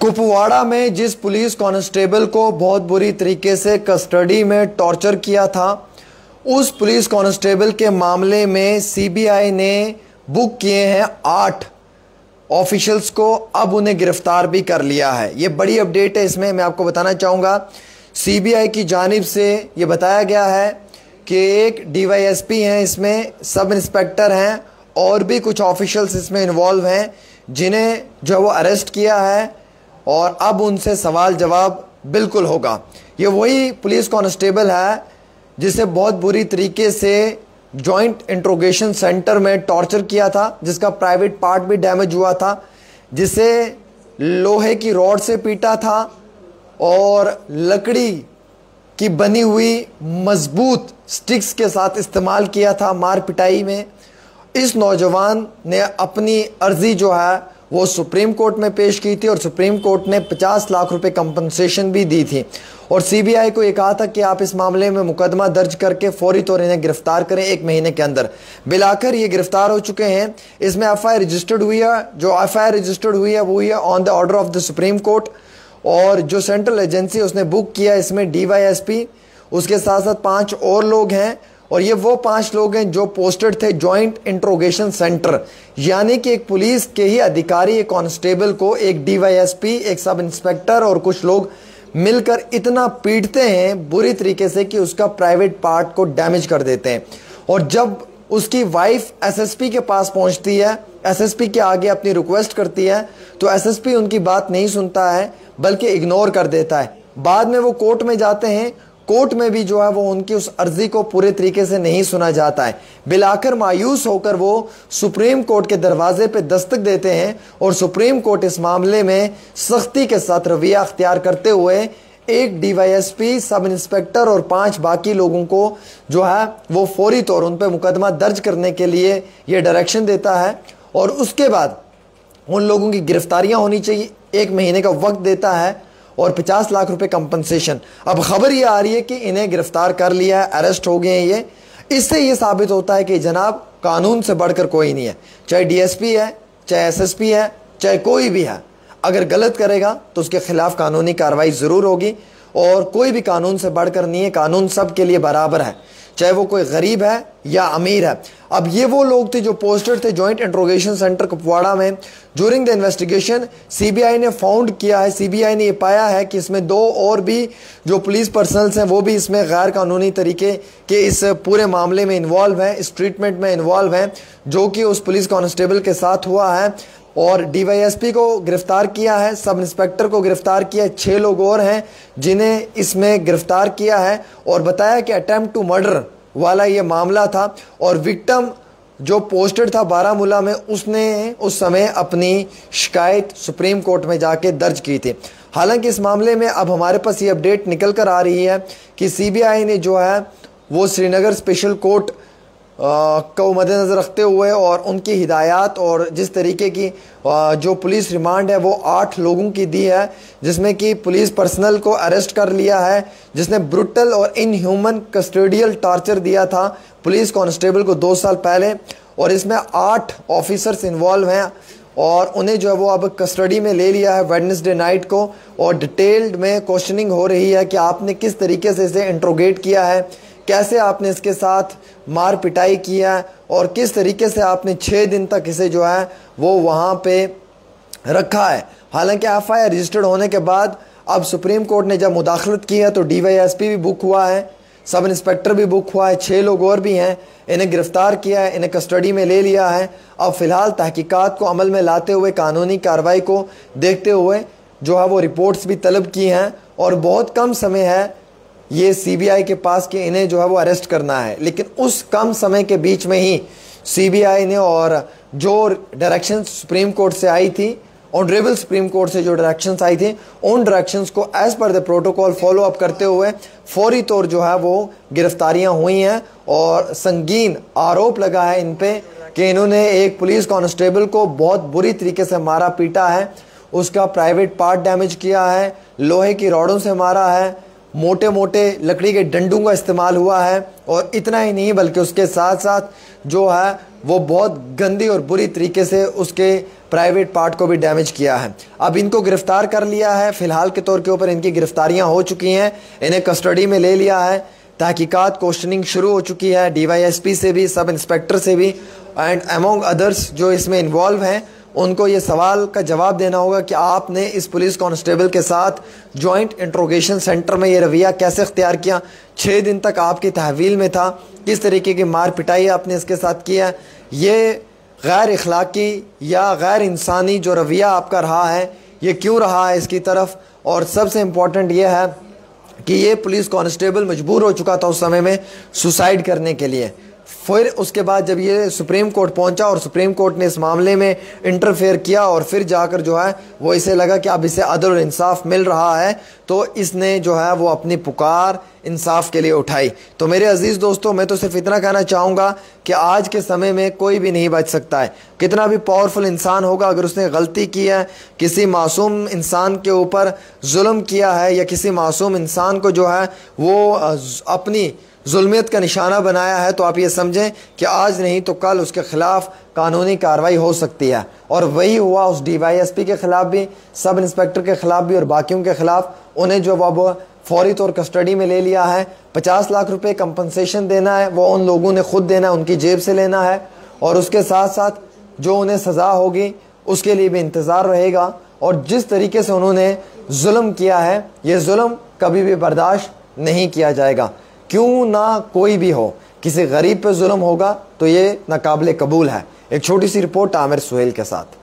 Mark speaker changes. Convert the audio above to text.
Speaker 1: कुपवाड़ा में जिस police constable को बहुत बुरी तरीके से कस्टडी में टॉर्चर किया था, उस पुलिस कांस्टेबल के मामले में सीबीआई ने बुक किए हैं 8 ऑफिशियल्स को। अब उन्हें गिरफ्तार भी कर लिया है। ये बड़ी अपडेट है। इसमें मैं आपको बताना चाहूँगा, सीबीआई की जानिब से ये बताया गया है कि एक डीवाईएसपी हैं, इसमें सब इंस्पेक्टर हैं और भी कुछ ऑफिशियल्स इसमें इन्वॉल्व हैं, जिन्हें जो वो अरेस्ट किया है और अब उनसे सवाल जवाब बिल्कुल होगा। ये वही पुलिस कांस्टेबल है जिसे बहुत बुरी तरीके से जॉइंट इंट्रोगेशन सेंटर में टॉर्चर किया था, जिसका प्राइवेट पार्ट भी डैमेज हुआ था, जिसे लोहे की रॉड से पीटा था और लकड़ी की बनी हुई मजबूत स्टिक्स के साथ इस्तेमाल किया था मार पिटाई में। इस नौजवान ने अपनी अर्जी जो है वो सुप्रीम कोर्ट में पेश की थी और सुप्रीम कोर्ट ने 50 लाख रुपए कंपनसेशन भी दी थी और सीबीआई को ये कहा था कि आप इस मामले में मुकदमा दर्ज करके फौरी तौर इन्हें गिरफ्तार करें 1 महीने के अंदर। बिलाकर ये गिरफ्तार हो चुके हैं। इसमें एफआईआर रजिस्टर्ड हुई है। जो एफआईआर रजिस्टर्ड हुई है वो हुई है on the order of the supreme court, और जो सेंट्रल एजेंसी उसने बुक किया, इसमें डीवाईएसपी, उसके साथ साथ 5 और लोग हैं और ये वो 5 लोग हैं जो पोस्टेड थे जॉइंट इंट्रोगेशन सेंटर। यानी कि एक पुलिस के ही अधिकारी, एक कांस्टेबल को एक डीवाईएसपी, एक सब इंस्पेक्टर और कुछ लोग मिलकर इतना पीटते हैं बुरी तरीके से कि उसका प्राइवेट पार्ट को डैमेज कर देते हैं। और जब उसकी वाइफ एसएसपी के पास पहुंचती है, एसएसपी के आगे अपनी रिक्वेस्ट करती है, तो एसएसपी उनकी बात नहीं सुनता है बल्कि इग्नोर कर देता है। बाद में वो कोर्ट में जाते हैं, कोर्ट में भी जो है वो उनकी उस अर्जी को पूरे तरीके से नहीं सुना जाता है। बिलाकर मायूस होकर वो सुप्रीम कोर्ट के दरवाजे पे दस्तक देते हैं और सुप्रीम कोर्ट इस मामले में सख्ती के साथ रवैया अख्तियार करते हुए एक डीवाईएसपी, सब इंस्पेक्टर और 5 बाकी लोगों को जो है वो फौरी तौर उन पर मुकदमा दर्ज करने के लिए ये डायरेक्शन देता है और उसके बाद उन लोगों की गिरफ्तारियां होनी चाहिए। 1 महीने का वक्त देता है और 50 लाख रुपए कंपनसेशन। अब खबर ये आ रही है कि इन्हें गिरफ्तार कर लिया है, अरेस्ट हो गए हैं ये। इससे ये साबित होता है कि जनाब कानून से बढ़कर कोई नहीं है। चाहे डीएसपी है, चाहे एसएसपी है, चाहे कोई भी है, अगर गलत करेगा तो उसके खिलाफ कानूनी कार्रवाई जरूर होगी और कोई भी कानून से बढ़कर नहीं है। कानून सबके लिए बराबर है, चाहे वो कोई गरीब है या अमीर है। अब ये वो लोग थे जो पोस्टेड थे जॉइंट इंट्रोगेशन सेंटर कुपवाड़ा में। ड्यूरिंग द इन्वेस्टिगेशन सीबीआई ने फाउंड किया है, सीबीआई ने ये पाया है कि इसमें 2 और भी जो पुलिस पर्सनल्स हैं वो भी इसमें गैर कानूनी तरीके के इस पूरे मामले में इन्वॉल्व हैं, इस ट्रीटमेंट में इन्वॉल्व हैं, जो कि उस पुलिस कांस्टेबल के साथ हुआ है। और डीवाईएसपी को गिरफ्तार किया है, सब इंस्पेक्टर को गिरफ्तार किया है, 6 लोग और हैं जिन्हें इसमें गिरफ्तार किया है और बताया कि अटेम्प्ट टू मर्डर वाला ये मामला था और विक्टिम जो पोस्टेड था बारामूला में, उसने उस समय अपनी शिकायत सुप्रीम कोर्ट में जाके दर्ज की थी। हालांकि इस मामले में अब हमारे पास ये अपडेट निकल कर आ रही है कि सीबीआई ने जो है वो श्रीनगर स्पेशल कोर्ट को मद्देनज़र रखते हुए और उनकी हिदायत और जिस तरीके की जो पुलिस रिमांड है वो 8 लोगों की दी है, जिसमें कि पुलिस पर्सनल को अरेस्ट कर लिया है जिसने ब्रूटल और इनह्यूमन कस्टोडियल टॉर्चर दिया था पुलिस कांस्टेबल को 2 साल पहले। और इसमें 8 ऑफिसर्स इन्वॉल्व हैं और उन्हें जो है वो अब कस्टडी में ले लिया है वेडनेसडे नाइट को और डिटेल्ड में क्वेश्चनिंग हो रही है कि आपने किस तरीके से इसे इंट्रोगेट किया है, कैसे आपने इसके साथ मार पिटाई किया और किस तरीके से आपने 6 दिन तक इसे जो है वो वहाँ पे रखा है। हालांकि एफआईआर रजिस्टर्ड होने के बाद अब सुप्रीम कोर्ट ने जब मुदाखलत की है तो डीवाईएसपी भी बुक हुआ है, सब इंस्पेक्टर भी बुक हुआ है, 6 लोग और भी हैं, इन्हें गिरफ्तार किया है, इन्हें कस्टडी में ले लिया है। अब फिलहाल तहकीकात को अमल में लाते हुए कानूनी कार्रवाई को देखते हुए जो है वो रिपोर्ट्स भी तलब की हैं और बहुत कम समय है ये सीबीआई के पास कि इन्हें जो है वो अरेस्ट करना है। लेकिन उस कम समय के बीच में ही सीबीआई ने और जो डायरेक्शन सुप्रीम कोर्ट से आई थी, ऑनरेबल सुप्रीम कोर्ट से जो डायरेक्शंस आई थी, उन डायरेक्शंस को as per the protocol follow up करते हुए फौरी तौर जो है वो गिरफ्तारियां हुई हैं और संगीन आरोप लगा है इन पे कि इन्होंने एक पुलिस कांस्टेबल को बहुत बुरी तरीके से मारा पीटा है, उसका प्राइवेट पार्ट डैमेज किया है, लोहे की रॉडों से मारा है, मोटे मोटे लकड़ी के डंडों का इस्तेमाल हुआ है। और इतना ही नहीं बल्कि उसके साथ साथ जो है वो बहुत गंदी और बुरी तरीके से उसके प्राइवेट पार्ट को भी डैमेज किया है। अब इनको गिरफ्तार कर लिया है, फ़िलहाल के तौर के ऊपर इनकी गिरफ्तारियां हो चुकी हैं, इन्हें कस्टडी में ले लिया है। तहकीकात क्वेश्चनिंग शुरू हो चुकी है DYSP से भी, सब इंस्पेक्टर से भी, एंड अमोंग अदर्स जो इसमें इन्वॉल्व हैं उनको ये सवाल का जवाब देना होगा कि आपने इस पुलिस कांस्टेबल के साथ जॉइंट इंट्रोगेशन सेंटर में ये रवैया कैसे इख्तियार किया, 6 दिन तक आपकी तहवील में था, किस तरीके की मार पिटाई आपने इसके साथ किया। ये गैर इखलाकी या गैर इंसानी जो रवैया आपका रहा है ये क्यों रहा है इसकी तरफ। और सबसे इम्पॉर्टेंट ये है कि ये पुलिस कांस्टेबल मजबूर हो चुका था उस समय में सुसाइड करने के लिए। फिर उसके बाद जब ये सुप्रीम कोर्ट पहुंचा और सुप्रीम कोर्ट ने इस मामले में इंटरफेयर किया और फिर जाकर जो है वो इसे लगा कि अब इसे अदल और इंसाफ मिल रहा है, तो इसने जो है वो अपनी पुकार इंसाफ के लिए उठाई। तो मेरे अजीज़ दोस्तों, मैं तो सिर्फ इतना कहना चाहूँगा कि आज के समय में कोई भी नहीं बच सकता है। कितना भी पावरफुल इंसान होगा, अगर उसने गलती की है, किसी मासूम इंसान के ऊपर जुल्म किया है या किसी मासूम इंसान को जो है वो अपनी जुल्मियत का निशाना बनाया है, तो आप ये समझें कि आज नहीं तो कल उसके खिलाफ कानूनी कार्रवाई हो सकती है। और वही हुआ उस DYSP के खिलाफ भी, सब इंस्पेक्टर के खिलाफ भी और बाकियों के खिलाफ। उन्हें जो अब फौरी तौर कस्टडी में ले लिया है। 50 लाख रुपए कंपनसेशन देना है, वो उन लोगों ने खुद देना है, उनकी जेब से लेना है। और उसके साथ साथ जो उन्हें सज़ा होगी उसके लिए भी इंतज़ार रहेगा। और जिस तरीके से उन्होंने जुल्म किया है, ये जुल्म कभी भी बर्दाश्त नहीं किया जाएगा। क्यों ना कोई भी हो, किसी गरीब पे जुल्म होगा तो ये नाकाबिले कबूल है। एक छोटी सी रिपोर्ट आमिर सुहेल के साथ।